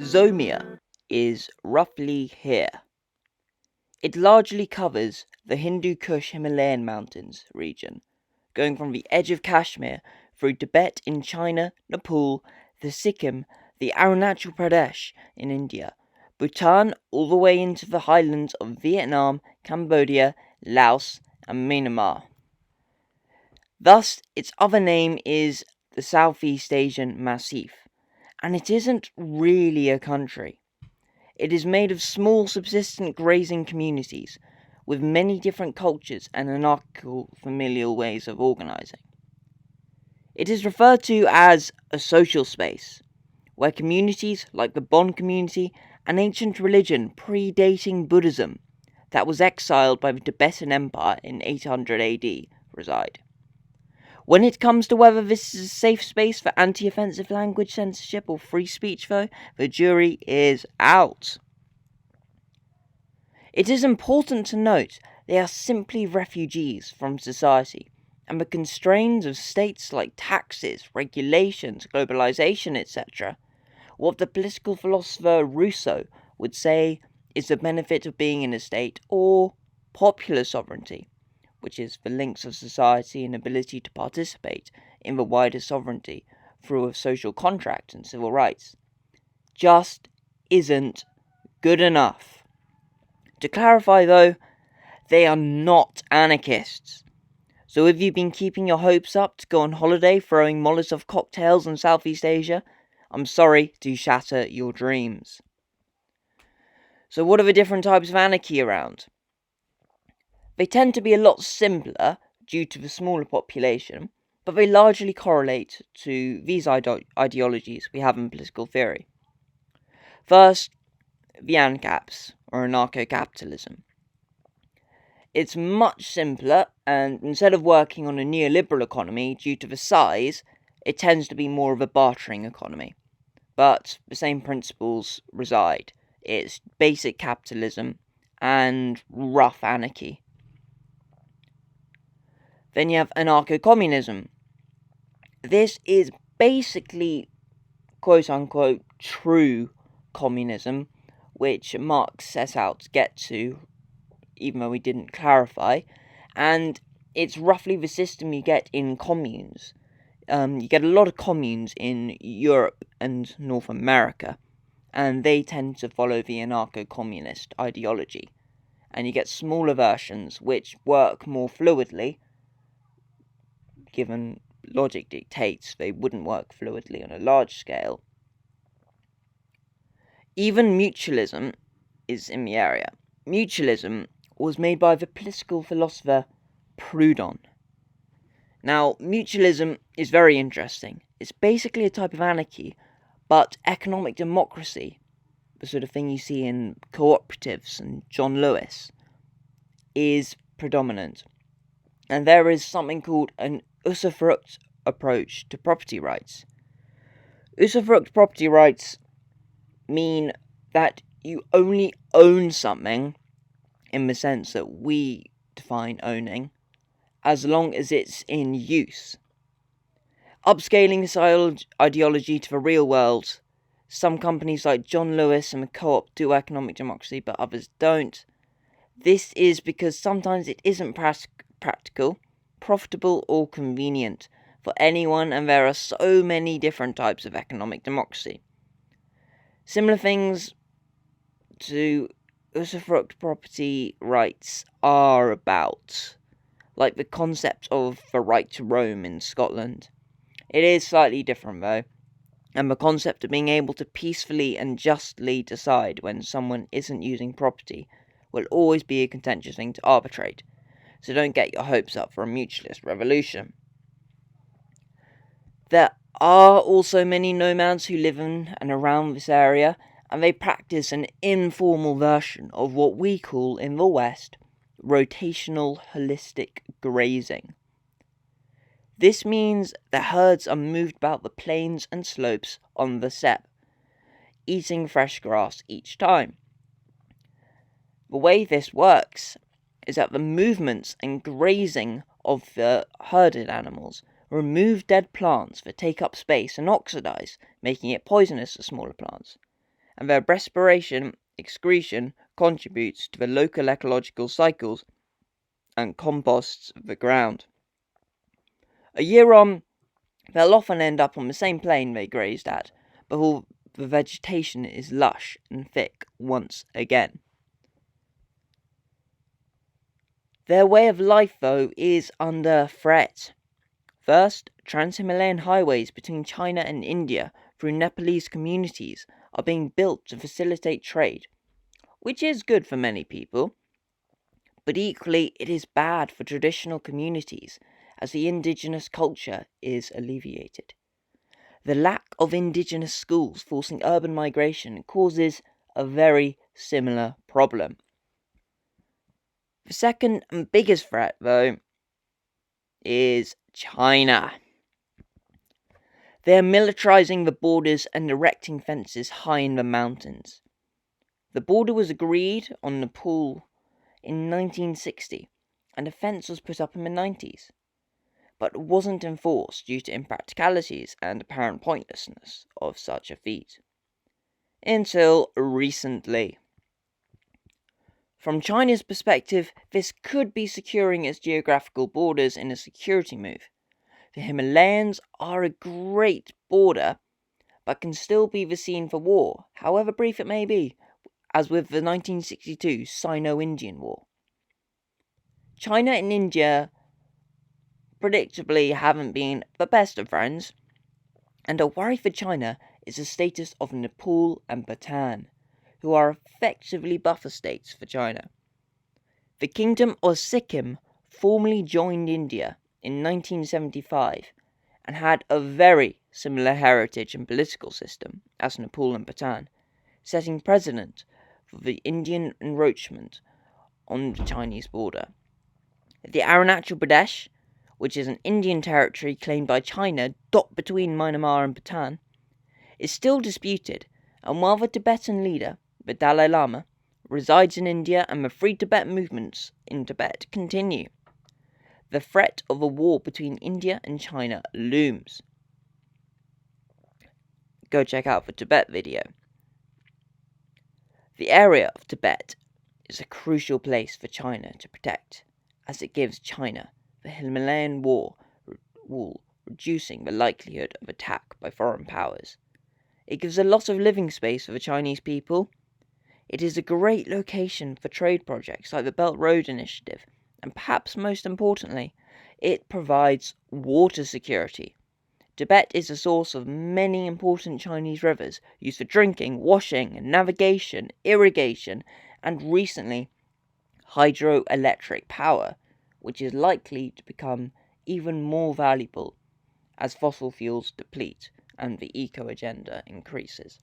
Zomia is roughly here. It largely covers the Hindu-Kush Himalayan mountains region, going from the edge of Kashmir through Tibet in China, Nepal, the Sikkim, the Arunachal Pradesh in India, Bhutan all the way into the highlands of Vietnam, Cambodia, Laos and Myanmar. Thus, its other name is the Southeast Asian Massif, and it isn't really a country. It is made of small subsistent grazing communities with many different cultures and anarchical familial ways of organising. It is referred to as a social space, where communities like the Bon community, an ancient religion predating Buddhism that was exiled by the Tibetan Empire in 800 AD, reside. When it comes to whether this is a safe space for anti-offensive language censorship or free speech, though, the jury is out. It is important to note they are simply refugees from society, and the constraints of states like taxes, regulations, globalization, etc. What the political philosopher Rousseau would say is the benefit of being in a state, or popular sovereignty, which is the links of society and ability to participate in the wider sovereignty through a social contract and civil rights, just isn't good enough. To clarify though, they are not anarchists. So if you've been keeping your hopes up to go on holiday throwing Molotov cocktails in Southeast Asia, I'm sorry to shatter your dreams. So what are the different types of anarchy around? They tend to be a lot simpler due to the smaller population, but they largely correlate to these ideologies we have in political theory. First, the ANCAPs, or Anarcho-Capitalism. It's much simpler, and instead of working on a neoliberal economy due to the size, it tends to be more of a bartering economy. But the same principles reside. It's basic capitalism and rough anarchy. Then you have Anarcho-Communism. This is basically, quote-unquote, true communism, which Marx sets out to get to, even though he didn't clarify, and it's roughly the system you get in communes. You get a lot of communes in Europe and North America, and they tend to follow the anarcho-communist ideology. And you get smaller versions which work more fluidly, given logic dictates they wouldn't work fluidly on a large scale. Even mutualism is in the area. Mutualism was made by the political philosopher Proudhon. Now, mutualism is very interesting. It's basically a type of anarchy, but economic democracy, the sort of thing you see in cooperatives and John Lewis, is predominant. And there is something called an usufruct approach to property rights. Usufruct property rights mean that you only own something, in the sense that we define owning, as long as it's in use. Upscaling this ideology to the real world, some companies like John Lewis and the Co-op do economic democracy, but others don't. This is because sometimes it isn't practical, profitable, or convenient for anyone, and there are so many different types of economic democracy. Similar things to usufruct property rights are about, like the concept of the right to roam in Scotland. It is slightly different though, and the concept of being able to peacefully and justly decide when someone isn't using property will always be a contentious thing to arbitrate, so don't get your hopes up for a mutualist revolution. There are also many nomads who live in and around this area, and they practice an informal version of what we call in the West rotational holistic grazing. This means the herds are moved about the plains and slopes on the steppe, eating fresh grass each time. The way this works is that the movements and grazing of the herded animals remove dead plants that take up space and oxidize, making it poisonous to smaller plants. and their respiration, excretion contributes to the local ecological cycles and composts the ground. A year on, they'll often end up on the same plain they grazed at, but all the vegetation is lush and thick once again. Their way of life, though, is under threat. First, trans-Himalayan highways between China and India through Nepalese communities are being built to facilitate trade, which is good for many people, but equally it is bad for traditional communities as the indigenous culture is alleviated. The lack of indigenous schools forcing urban migration causes a very similar problem. The second and biggest threat, though, is China. They are militarizing the borders and erecting fences high in the mountains. The border was agreed on Nepal in 1960, and a fence was put up in the 90s, but wasn't enforced due to impracticalities and apparent pointlessness of such a feat. Until recently. From China's perspective, this could be securing its geographical borders in a security move. The Himalayas are a great border, but can still be the scene for war, however brief it may be, as with the 1962 Sino-Indian War. China and India predictably haven't been the best of friends, and a worry for China is the status of Nepal and Bhutan, who are effectively buffer states for China. The Kingdom of Sikkim formally joined India in 1975 and had a very similar heritage and political system as Nepal and Bhutan, setting precedent for the Indian encroachment on the Chinese border. The Arunachal Pradesh, which is an Indian territory claimed by China dot between Myanmar and Bhutan, is still disputed, and while the Tibetan leader, the Dalai Lama, resides in India and the Free Tibet movements in Tibet continue, the threat of a war between India and China looms. Go check out the Tibet video. The area of Tibet is a crucial place for China to protect, as it gives China the Himalayan wall, reducing the likelihood of attack by foreign powers. It gives a lot of living space for the Chinese people. It is a great location for trade projects like the Belt Road Initiative, and perhaps most importantly, it provides water security. Tibet is a source of many important Chinese rivers used for drinking, washing, navigation, irrigation, and recently hydroelectric power, which is likely to become even more valuable as fossil fuels deplete and the eco-agenda increases.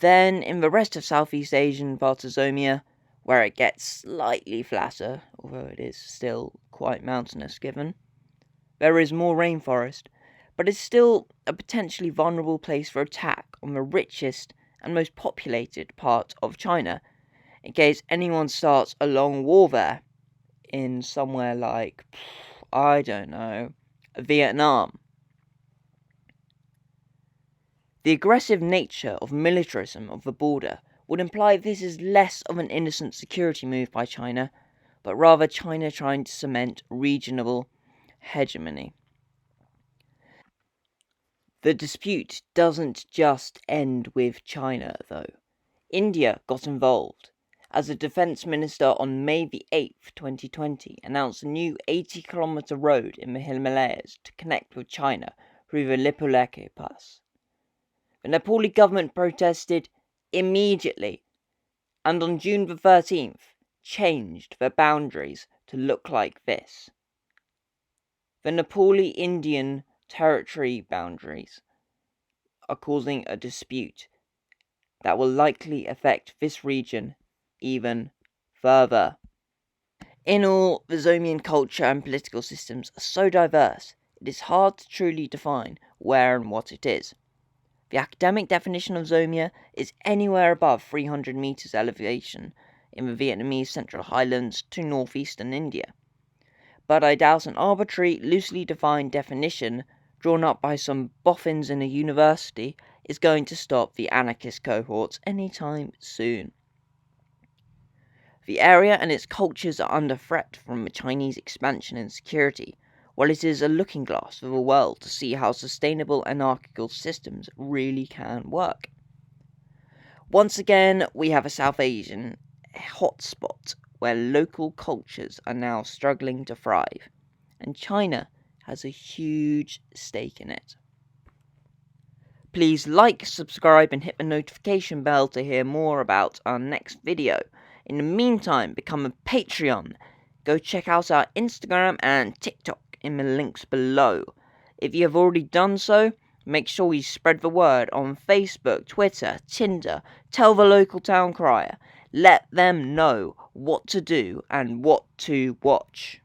Then, in the rest of Southeast Asian parts of Zomia, where it gets slightly flatter, although it is still quite mountainous given, there is more rainforest, but it's still a potentially vulnerable place for attack on the richest and most populated part of China, in case anyone starts a long war there, in somewhere like, I don't know, Vietnam. The aggressive nature of militarism of the border would imply this is less of an innocent security move by China, but rather China trying to cement regional hegemony. The dispute doesn't just end with China, though. India got involved, as the Defence Minister on May the 8th, 2020 announced a new 80-kilometre road in the Himalayas to connect with China through the Lipulekh Pass. The Nepali government protested immediately, and on June the 13th changed the boundaries to look like this. The Nepali-Indian territory boundaries are causing a dispute that will likely affect this region even further. In all, the Zomian culture and political systems are so diverse, it is hard to truly define where and what it is. The academic definition of Zomia is anywhere above 300 meters elevation in the Vietnamese Central Highlands to northeastern India. But I doubt an arbitrary, loosely defined definition drawn up by some boffins in a university is going to stop the anarchist cohorts anytime soon. The area and its cultures are under threat from Chinese expansion and security, while it is a looking glass for the world to see how sustainable anarchical systems really can work. Once again, we have a South Asian hotspot where local cultures are now struggling to thrive, and China has a huge stake in it. Please like, subscribe, and hit the notification bell to hear more about our next video. In the meantime, become a Patreon. Go check out our Instagram and TikTok in the links below. If you have already done so, make sure you spread the word on Facebook, Twitter, Tinder. Tell the local town crier. Let them know what to do and what to watch.